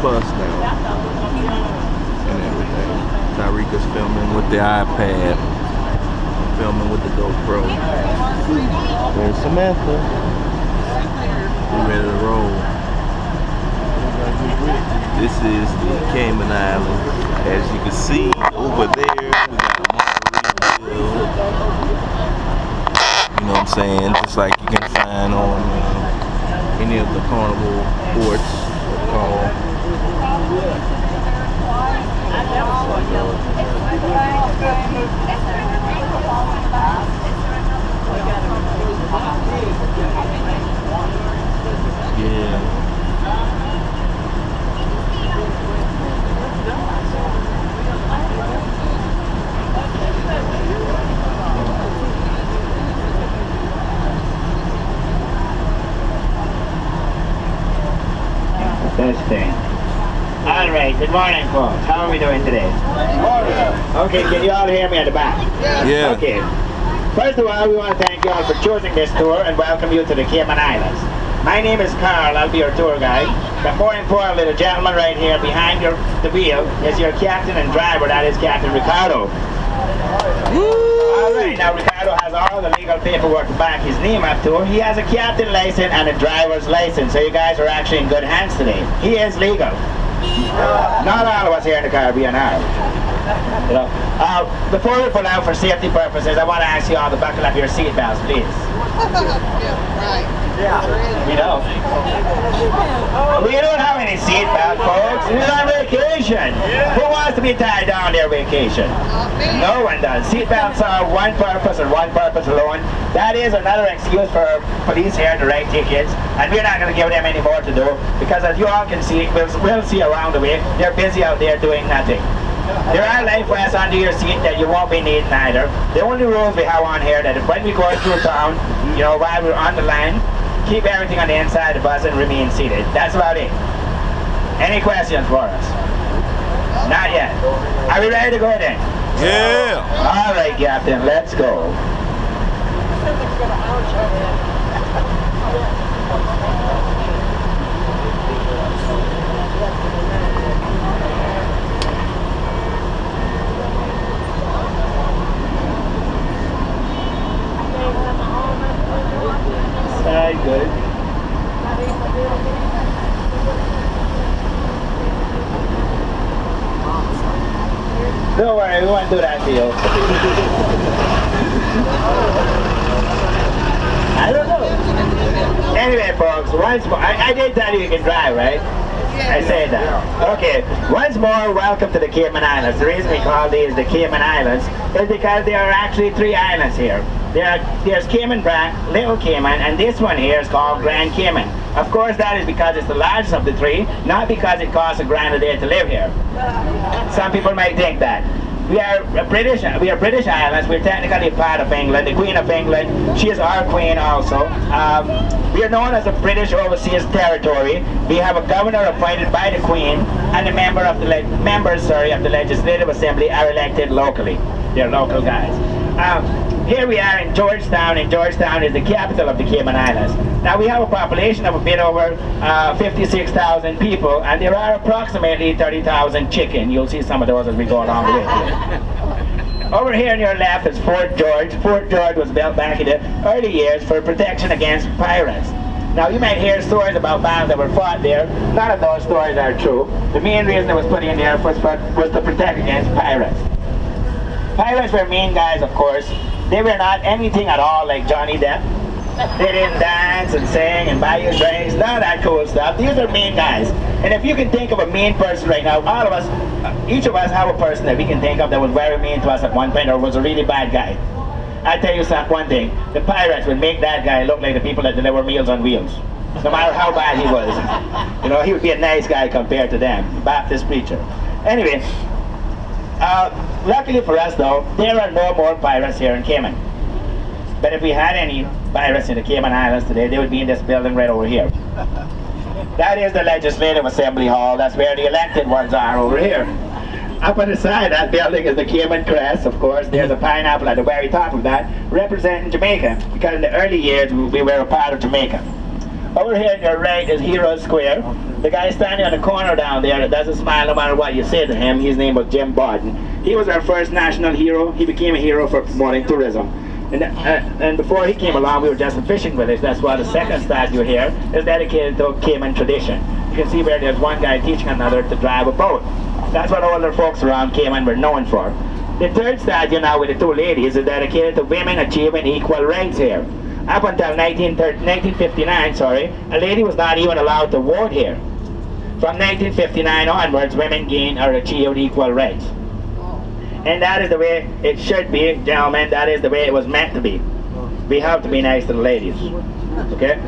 bus now and everything. Tyreeka's filming with the iPad, filming with the GoPro. There's Samantha. We're ready to roll. This is the Cayman Islands. As you can see over there, we got a margarita. You know what I'm saying? Just like you can find on any of the carnival ports called. Yeah. Testing. All right, good morning, folks. How are we doing today? Okay, can you all hear me at the back? Yeah. Okay. First of all, we want to thank you all for choosing this tour and welcome you to the Cayman Islands. My name is Carl, I'll be your tour guide. But more importantly, the gentleman right here behind the wheel is your captain and driver, that is Captain Ricardo. Alright, now Ricardo has all the legal paperwork to back his name up to. He has a captain license and a driver's license, so you guys are actually in good hands today. He is legal. Not all of us here in the Caribbean are. You know, before we pull out for safety purposes, I want to ask you all to buckle up your seatbelts, please. Yeah, right. Yeah. We don't. We don't have any seatbelt, folks. We're on vacation. Who wants to be tied down their vacation? No one does. Seatbelts are one purpose and one purpose alone. That is another excuse for police here to write tickets, and we're not going to give them any more to do, because as you all can see, we'll see around the way, they're busy out there doing nothing. There are life vests under your seat that you won't be needing either. The only rules we have on here that when we go through town, you know, while we're on the line, keep everything on the inside of the bus and remain seated. That's about it. Any questions for us? Not yet. Are we ready to go then? Yeah. All right, Captain, let's go. Side good. Don't worry, we won't do that to you. I don't know. Anyway, folks, once more, I did tell you you can drive, right? I said that. Okay, once more, welcome to the Cayman Islands. The reason we call these the Cayman Islands is because there are actually 3 islands here. There's Cayman Brac, Little Cayman, and this one here is called Grand Cayman. Of course, that is because it's the largest of the 3, not because it costs $1,000 a day to live here. Some people might think that. We are British islands. We're technically part of England. The Queen of England, she is our queen also. We are known as a British Overseas Territory. We have a governor appointed by the Queen, and the members of the Legislative Assembly are elected locally. They're local guys. Here we are in Georgetown, and Georgetown is the capital of the Cayman Islands. Now we have a population of a bit over 56,000 people, and there are approximately 30,000 chicken. You'll see some of those as we go along the way here. Over here on your left is Fort George. Fort George was built back in the early years for protection against pirates. Now you might hear stories about battles that were fought there. None of those stories are true. The main reason it was put in there was to protect against pirates. Pirates were mean guys, of course. They were not anything at all like Johnny Depp. They didn't dance and sing and buy you drinks, none of that cool stuff. These are mean guys. And if you can think of a mean person right now, all of us, each of us have a person that we can think of that was very mean to us at one point or was a really bad guy. I'll tell you one thing, the pirates would make that guy look like the people that deliver Meals on Wheels. No matter how bad he was. You know, he would be a nice guy compared to them, Baptist preacher. Anyway, luckily for us though, there are no more pirates here in Cayman. But if we had any pirates in the Cayman Islands today, they would be in this building right over here. That is the Legislative Assembly Hall. That's where the elected ones are over here. Up on the side, that building is the Cayman crest, of course. There's a pineapple at the very top of that, representing Jamaica, because in the early years we were a part of Jamaica. Over here on your right is Hero Square. The guy standing on the corner down there that doesn't smile no matter what you say to him, his name was Jim Barton. He was our first national hero. He became a hero for promoting tourism. And before he came along, we were just a fishing village. That's why the second statue here is dedicated to Cayman tradition. You can see where there's one guy teaching another to drive a boat. That's what older folks around Cayman were known for. The third statue now with the two ladies is dedicated to women achieving equal rights here. Up until 1959, a lady was not even allowed to vote here. From 1959 onwards, women gained or achieved equal rights. And that is the way it should be, gentlemen. That is the way it was meant to be. We have to be nice to the ladies. Okay?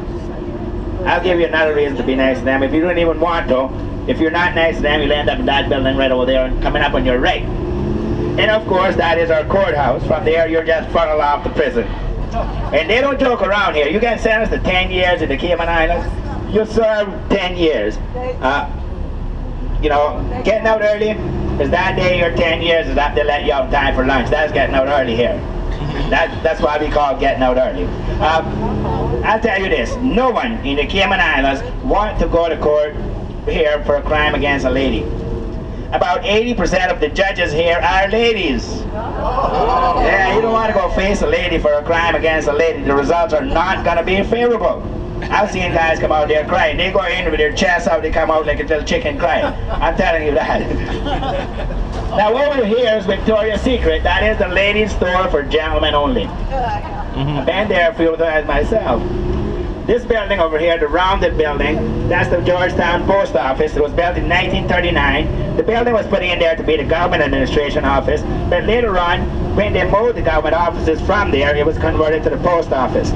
I'll give you another reason to be nice to them. If you don't even want to, if you're not nice to them, you'll end up in that building right over there and coming up on your right. And of course, that is our courthouse. From there, you're just funneled off to prison. And they don't joke around here. You get sentenced to 10 years in the Cayman Islands, you serve 10 years. You know, getting out early is that day your 10 years is after they let you out in time for lunch. That's getting out early here. That's why we call getting out early. I'll tell you this, no one in the Cayman Islands wants to go to court here for a crime against a lady. About 80% of the judges here are ladies. Yeah, you don't want to go face a lady for a crime against a lady. The results are not going to be favorable. I've seen guys come out there crying. They go in with their chest out, they come out like a little chicken crying. I'm telling you that. Now over here is Victoria's Secret. That is the ladies' store for gentlemen only. I've been there a few times myself. This building over here, the rounded building, that's the Georgetown Post Office. It was built in 1939. The building was put in there to be the government administration office, but later on, when they moved the government offices from there, it was converted to the post office.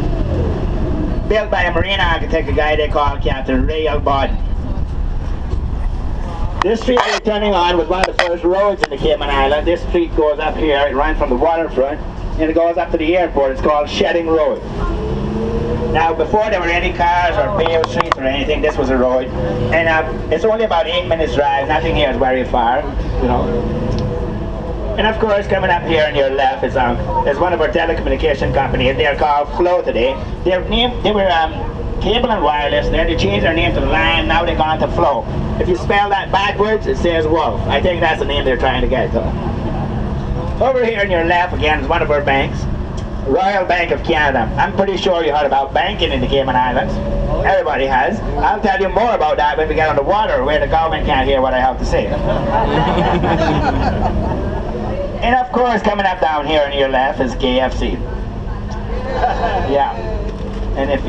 Built by a marine architect, a guy they call Captain Ray Albarn. This street we're turning on was one of the first roads in the Cayman Island. This street goes up here, it runs from the waterfront, and it goes up to the airport. It's called Shedding Road. Now, before there were any cars or paved streets or anything, this was a road. And it's only about 8 minutes drive. Nothing here is very far, you know. And of course, coming up here on your left is one of our telecommunication companies. They're called Flow today. They were Cable and Wireless. Then they changed their name to Line. Now they've gone to Flow. If you spell that backwards, it says Wolf. I think that's the name they're trying to get to. Over here on your left again is one of our banks. Royal Bank of Canada. I'm pretty sure you heard about banking in the Cayman Islands. Everybody has. I'll tell you more about that when we get on the water where the government can't hear what I have to say. And of course, coming up down here on your left is KFC. Yeah. And if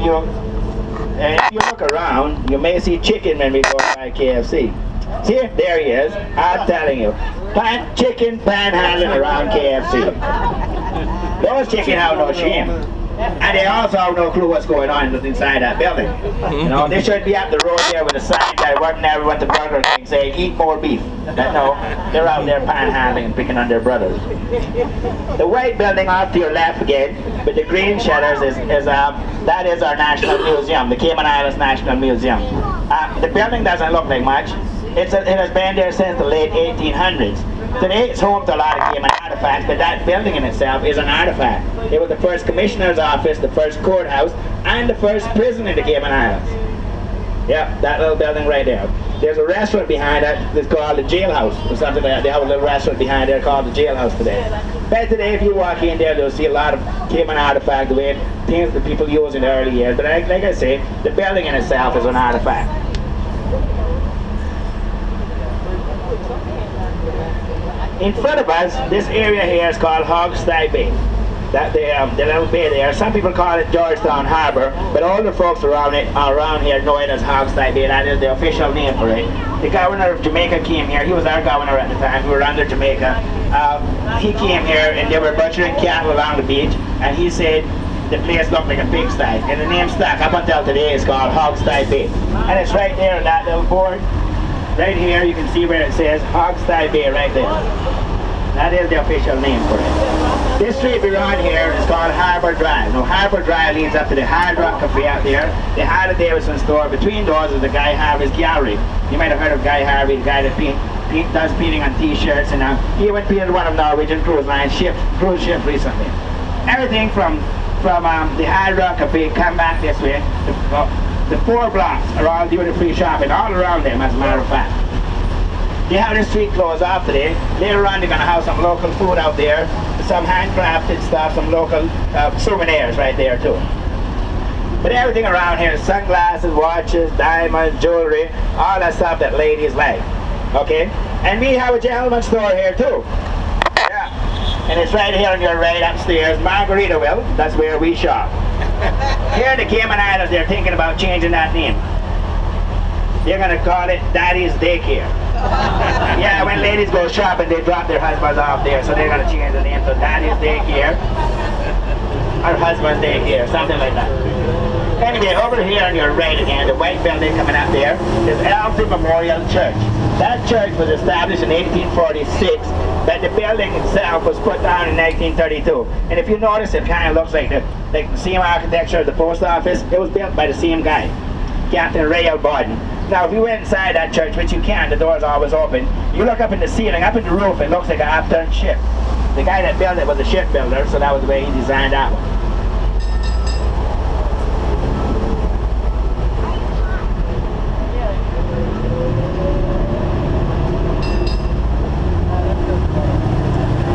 you look around, you may see chicken when we go by KFC. See, there he is. I'm telling you. Chicken panhandling around KFC. Those chicken have no shame. And they also have no clue what's going on inside that building. You know, they should be up the road there with a sign that wasn't everyone to Burger King saying, eat more beef. But no, they're out there panhandling and picking on their brothers. The white building off to your left again, with the green shutters, that is our National Museum, the Cayman Islands National Museum. The building doesn't look like much. It has been there since the late 1800s. Today it's home to a lot of Cayman artifacts, but that building in itself is an artifact. It was the first commissioner's office, the first courthouse, and the first prison in the Cayman Islands. Yeah, that little building right there. There's a restaurant behind it that's called the Jailhouse, or something like that. They have a little restaurant behind there called the Jailhouse today. But today, if you walk in there, you'll see a lot of Cayman artifacts, the way things that people used in the early years. But like I say, the building in itself is an artifact. In front of us, this area here is called Hogstye Bay. The little bay there. Some people call it Georgetown Harbor, but all the folks around here know it as Hogstye Bay. That is the official name for it. The governor of Jamaica came here. He was our governor at the time. We were under Jamaica. He came here and they were butchering cattle along the beach, and he said the place looked like a pigsty. And the name stuck up until today. It's called Hogstye Bay. And it's right there on that little board. Right here, you can see where it says Hogstye Bay right there. That is the official name for it. This street we're on here is called Harbour Drive. Now, Harbour Drive leads up to the Hard Rock Cafe out there, the Harley Davidson store. Between those is the Guy Harvey's Gallery. You might have heard of Guy Harvey, the guy that does painting on t-shirts, and he went painted one of Norwegian Cruise Line's cruise ship recently. Everything from the Hard Rock Cafe, come back this way. The 4 blocks are all duty-free shopping, all around them, as a matter of fact. They have the street closed off today. Later on, they're going to have some local food out there, some handcrafted stuff, some local souvenirs right there too. But everything around here, sunglasses, watches, diamonds, jewelry, all that stuff that ladies like. Okay? And we have a gentleman's store here too. Yeah. And it's right here on your right upstairs, Margaritaville. That's where we shop. Here in the Cayman Islands, they're thinking about changing that name. They're going to call it Daddy's Daycare. Yeah, when ladies go shopping, they drop their husbands off there, so they're going to change the name to Daddy's Daycare. Or Husband's Daycare, something like that. Anyway, over here on your right again, the white building coming up there is Amphibious Memorial Church. That church was established in 1846, but the building itself was put down in 1932. And if you notice, it kind of looks like the same architecture of the post office. It was built by the same guy, Captain Rail Borden. Now, if you went inside that church, which you can, the door's always open, you look up in the ceiling, up in the roof, it looks like an upturned ship. The guy that built it was a shipbuilder, so that was the way he designed that one.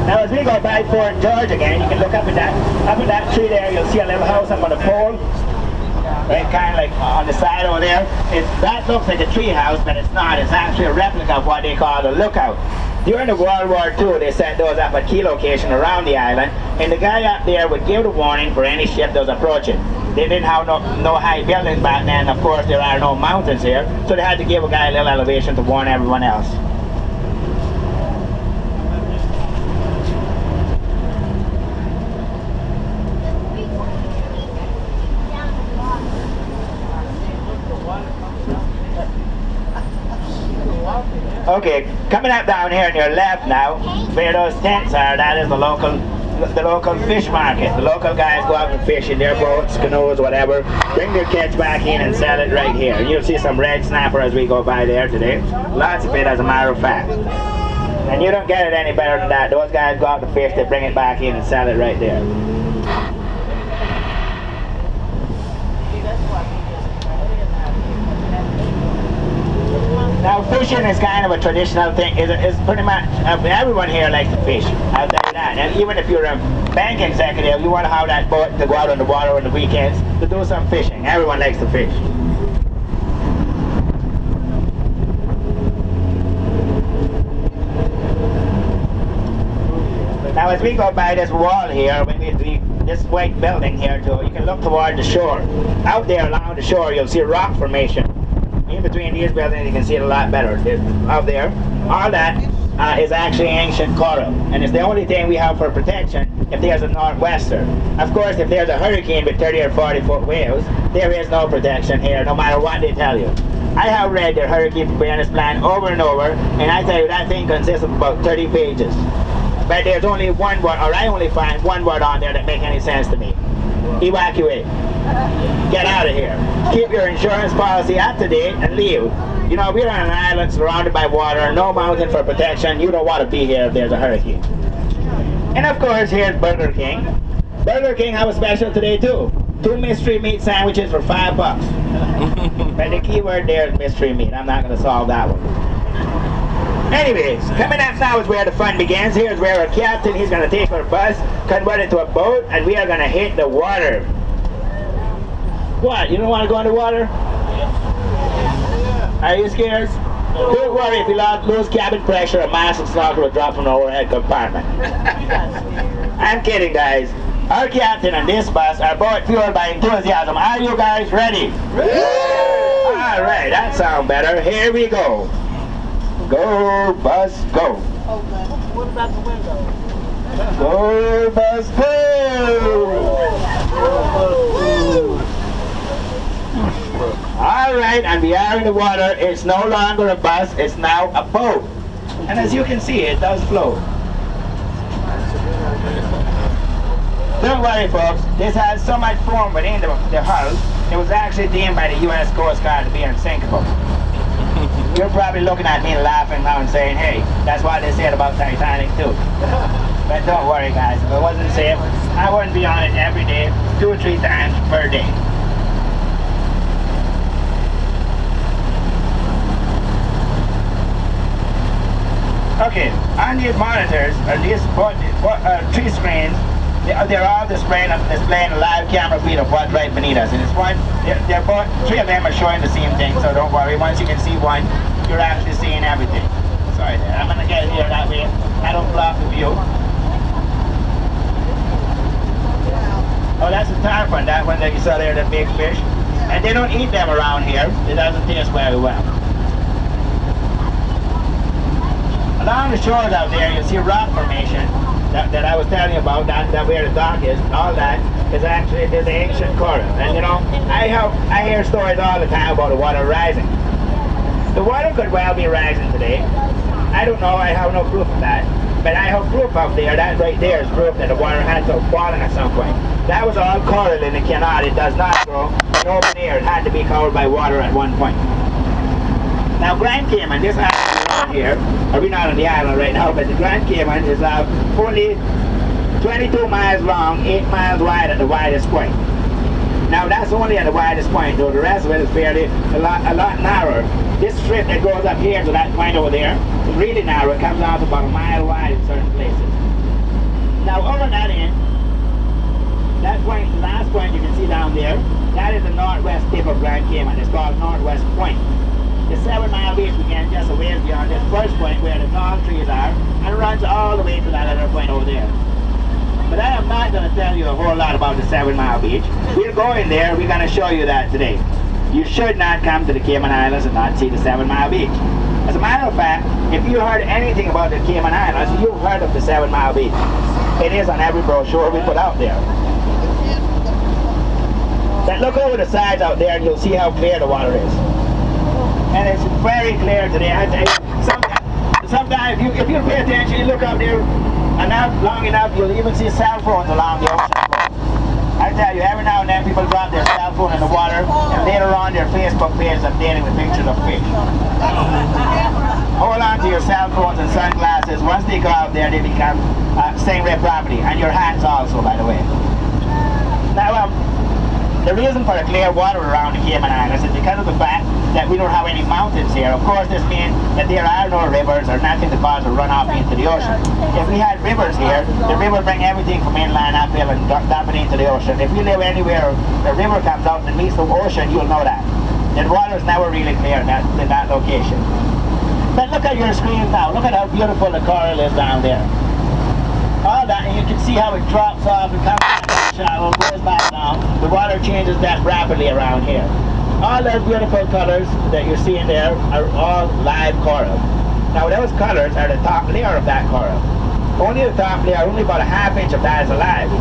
Now as we go by Fort George again, you can look up at that tree there, you'll see a little house up on the pole. Right, kind of like on the side over there. That looks like a tree house, but it's not. It's actually a replica of what they call the lookout. During the World War II, they set those up at key location around the island, and the guy up there would give the warning for any ship that was approaching. They didn't have no high buildings back then. Of course, there are no mountains here, so they had to give a guy a little elevation to warn everyone else. Okay, coming up down here on your left now, where those tents are, that is the local fish market. The local guys go out and fish in their boats, canoes, whatever, bring their catch back in and sell it right here. And you'll see some red snapper as we go by there today. Lots of it, as a matter of fact. And you don't get it any better than that. Those guys go out to fish, they bring it back in and sell it right there. Now fishing is kind of a traditional thing. It's pretty much, everyone here likes to fish, I'll tell you that. And even if you're a bank executive, you want to have that boat to go out on the water on the weekends to do some fishing. Everyone likes to fish. Now as we go by this wall here, this white building here too, you can look toward the shore. Out there along the shore, you'll see a rock formation. In between these buildings, you can see it a lot better. Out there, all that is actually ancient coral, and it's the only thing we have for protection if there's a northwester. Of course, if there's a hurricane with 30 or 40 foot waves, there is no protection here, no matter what they tell you. I have read their hurricane preparedness plan over and over, and I tell you that thing consists of about 30 pages. But there's only one word, or I only find one word on there that makes any sense to me. Evacuate. Get out of here. Keep your insurance policy up to date and leave. You know, we're on an island surrounded by water, no mountain for protection. You don't want to be here if there's a hurricane. And of course, here's Burger King. Burger King have a special today too. 2 mystery meat sandwiches for $5. But the key word there is mystery meat. I'm not going to solve that one. Anyways, coming up now is where the fun begins. Here's where our captain, he's going to take our bus, convert it to a boat, and we are going to hit the water. What? You don't want to go in the water? Are you scared? Don't worry, if you lose cabin pressure, a massive snorkel will drop from the overhead compartment. I'm kidding, guys. Our captain and this bus are both fueled by enthusiasm. Are you guys ready? Alright, that sounds better. Here we go. Go, bus, go. What about the window? Go, bus, go! Alright, and we are in the water. It's no longer a bus, it's now a boat. And as you can see, it does float. Don't worry, folks. This has so much foam within the hull, it was actually deemed by the U.S. Coast Guard to be unsinkable. You're probably looking at me laughing now and saying, hey, that's what they said about Titanic too. But don't worry, guys. If it wasn't safe, I wouldn't be on it every day, 2 or 3 times per day. Okay, on these monitors, or these three screens, they're all displaying a live camera feed of what's right beneath us. And it's one, they're both, three of them are showing the same thing, so don't worry. Once you can see one, you're actually seeing everything. Sorry there, I'm gonna get here that way. I don't block the view. Oh, that's a tarpon, that one that you saw there, the big fish. And they don't eat them around here. It doesn't taste very well. Along the shores out there, you'll see rock formation that I was telling you about, that where the dock is. All that is actually this ancient coral. And you know, I hear stories all the time about the water rising. The water could well be rising today. I don't know, I have no proof of that. But I have proof up there, that right there is proof that the water had to have fallen at some point. That was all coral in the canal. It does not grow in open air. It had to be covered by water at one point. Now Grand Cayman, this island here, we're not on the island right now, but the Grand Cayman is only 22 miles long, 8 miles wide at the widest point. Now that's only at the widest point, though the rest of it is fairly a lot narrower. This strip that goes up here to that point over there is really narrow. It comes out to about a mile wide in certain places. Now over that end, that point, the last point you can see down there, that is the northwest tip of Grand Cayman. It's called Northwest Point. The 7 mile beach begins just a ways beyond this first point where the tall trees are, and runs all the way to that other point over there. But I am not going to tell you a whole lot about the 7 mile beach. We're going there, we're going to show you that today. You should not come to the Cayman Islands and not see the 7 mile beach. As a matter of fact, if you heard anything about the Cayman Islands, you've heard of the 7 mile beach. It is on every brochure we put out there. But look over the sides out there and you'll see how clear the water is. And it's very clear today. I tell you, sometimes if you pay attention, you look up there long enough, you'll even see cell phones along the ocean. I tell you, every now and then people drop their cell phone in the water, and later on their Facebook page is updating with pictures of fish. Hold on to your cell phones and sunglasses. Once they go out there, they become stingray property, and your hands also, by the way. Now, the reason for the clear water around the Cayman Islands is because of the fact that we don't have any mountains here. Of course, this means that there are no rivers or nothing to cause a runoff into the ocean. If we had rivers here, the river would bring everything from inland uphill and dump it into the ocean. If you live anywhere the river comes out and meets the ocean, you'll know that. The water is never really clear in that location. But look at your screen now. Look at how beautiful the coral is down there. All that, and you can see how it drops off and comes back shallow, goes back down. The water changes that rapidly around here. All those beautiful colors that you're seeing there are all live coral. Now those colors are the top layer of that coral. Only the top layer, only about a ½ inch of that is alive.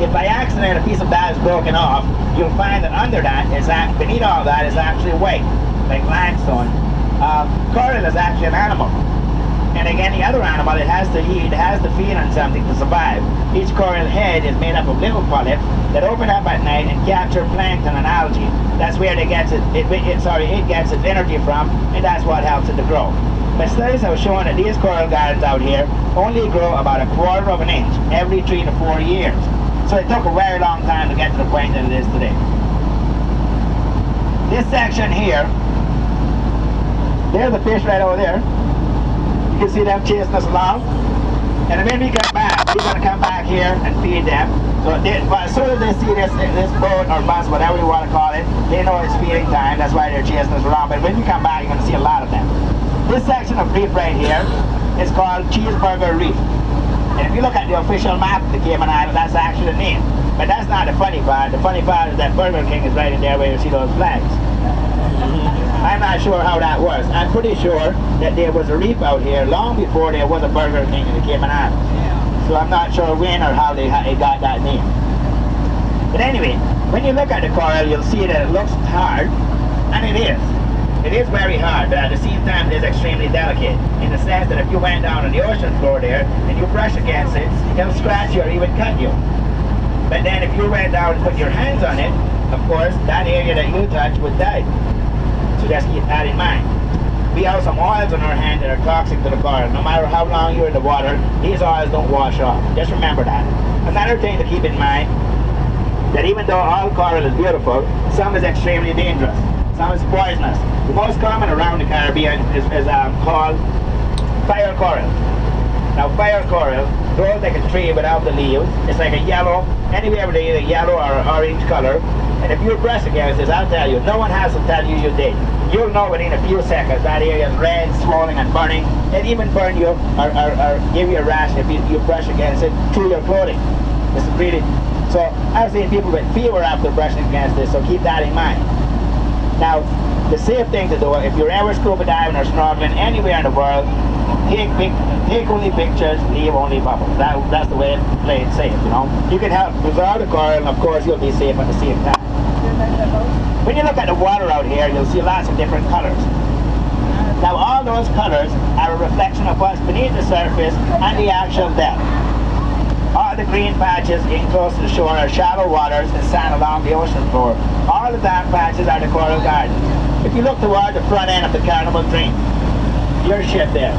If by accident a piece of that is broken off, you'll find that under that, beneath all that is actually white, like limestone. Coral is actually an animal. And again, the other animal, it has to eat, it has to feed on something to survive. Each coral head is made up of little polyps that open up at night and capture plankton and algae. That's where it gets its energy from, and that's what helps it to grow. But studies have shown that these coral gardens out here only grow about 1/4 of an inch every 3 to 4 years. So it took a very long time to get to the point that it is today. This section here, there's the fish right over there. You can see them chasing us along. And when we come back, we're going to come back here and feed them. So as soon as they see this boat or bus, whatever you want to call it, they know it's feeding time. That's why they're chasing us around. But when we come back, you're going to see a lot of them. This section of reef right here is called Cheeseburger Reef. And if you look at the official map of the Cayman Islands, that's actually the name. But that's not the funny part. The funny part is that Burger King is right in there where you see those flags. I'm not sure how that was. I'm pretty sure that there was a reef out here long before there was a Burger King in the Cayman Islands. So I'm not sure when or how they got that name. But anyway, when you look at the coral, you'll see that it looks hard, and it is. It is very hard, but at the same time it is extremely delicate, in the sense that if you went down on the ocean floor there, and you brush against it, it'll scratch you or even cut you. But then if you went down and put your hands on it, of course, that area that you touch would die. So just keep that in mind. We have some oils on our hand that are toxic to the coral. No matter how long you're in the water, these oils don't wash off. Just remember that. Another thing to keep in mind, that even though all coral is beautiful, some is extremely dangerous. Some is poisonous. The most common around the Caribbean is called fire coral. Now fire coral grows like a tree without the leaves. It's like a yellow, anywhere with a yellow or orange color. And if you brush against this, I'll tell you, no one has to tell you you did. You'll know within a few seconds that area is red, swollen and burning. It even burn you or give you a rash if you brush against it through your clothing. This is really, so I've seen people with fever after brushing against this, so keep that in mind. Now, the safe thing to do, if you're ever scuba diving or snorkeling anywhere in the world, take only pictures, leave only bubbles. That's the way to play it safe, you know. You can help preserve the coral, and of course you'll be safe at the same time. When you look at the water out here, you'll see lots of different colors. Now all those colors are a reflection of what's beneath the surface and the actual depth. All the green patches in close to the shore are shallow waters and sand along the ocean floor. All the dark patches are the coral gardens. If you look toward the front end of the Carnival Dream, your ship there.